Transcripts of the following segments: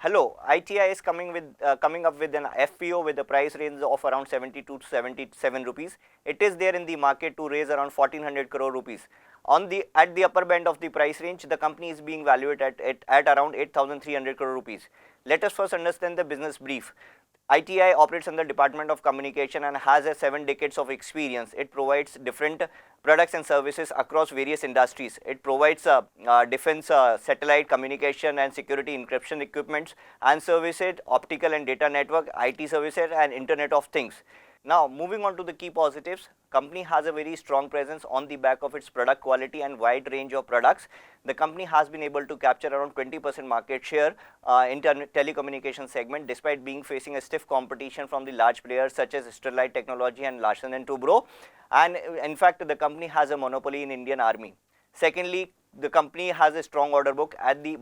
Hello, ITI is coming up with an FPO with a price range of around 72 to 77 rupees. It is there in the market to raise around 1400 crore rupees. At the upper band of the price range, the company is being valued at around 8,300 crore rupees. Let us first understand the business brief. ITI operates in the Department of Communication and has a 7 decades of experience. It provides different products and services across various industries. It provides defense, satellite communication and security encryption equipments and services, optical and data network, IT services and Internet of Things. Now, moving on to the key positives, company has a very strong presence on the back of its product quality and wide range of products. The company has been able to capture around 20% market share in telecommunication segment despite being facing a stiff competition from the large players such as Sterlite Technology and Larsen & Toubro. And in fact, the company has a monopoly in Indian Army. Secondly, the company has a strong order book.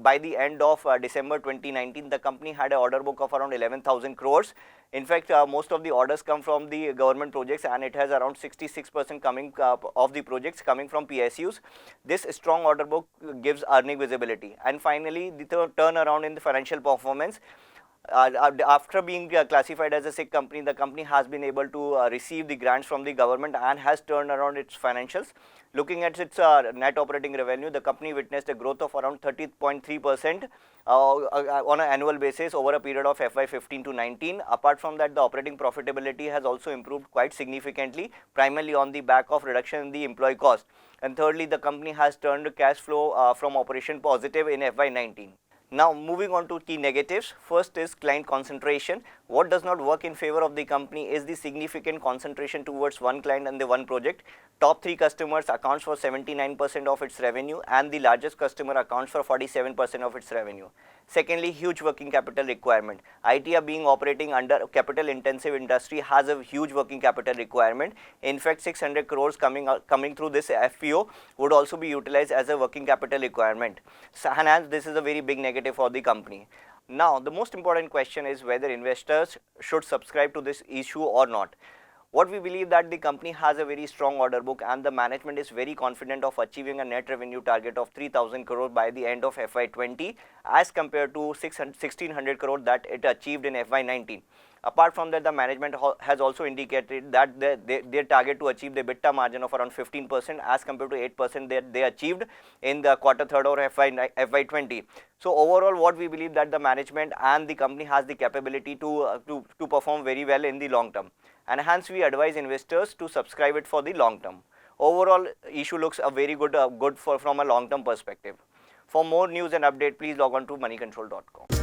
By the end of December 2019, the company had an order book of around 11,000 crores. In fact, most of the orders come from the government projects, and it has around 66% coming of the projects coming from PSUs. This strong order book gives earning visibility. And finally, the turnaround in the financial performance. After being classified as a sick company, the company has been able to receive the grants from the government and has turned around its financials. Looking at its net operating revenue, the company witnessed a growth of around 30.3% on an annual basis over a period of FY15 to 19. Apart from that, the operating profitability has also improved quite significantly, primarily on the back of reduction in the employee cost. And thirdly, the company has turned cash flow from operation positive in FY19. Now, moving on to key negatives. First is client concentration. What does not work in favor of the company is the significant concentration towards one client and the one project. Top 3 customers accounts for 79% of its revenue and the largest customer accounts for 47% of its revenue. Secondly, huge working capital requirement. ITI being operating under capital intensive industry has a huge working capital requirement. In fact, 600 crores coming through this FPO would also be utilized as a working capital requirement. So, hence this is a very big negative for the company. Now, the most important question is whether investors should subscribe to this issue or not. What we believe that the company has a very strong order book and the management is very confident of achieving a net revenue target of 3,000 crore by the end of FY20 as compared to 1,600 crore that it achieved in FY19. Apart from that, the management has also indicated that their target to achieve the EBITDA margin of around 15% as compared to 8% that they achieved in the quarter third or FY20. So overall, what we believe that the management and the company has the capability to perform very well in the long term. And hence we advise investors to subscribe it for the long term. Overall, issue looks a very good from a long term perspective. For more news and update, please log on to moneycontrol.com.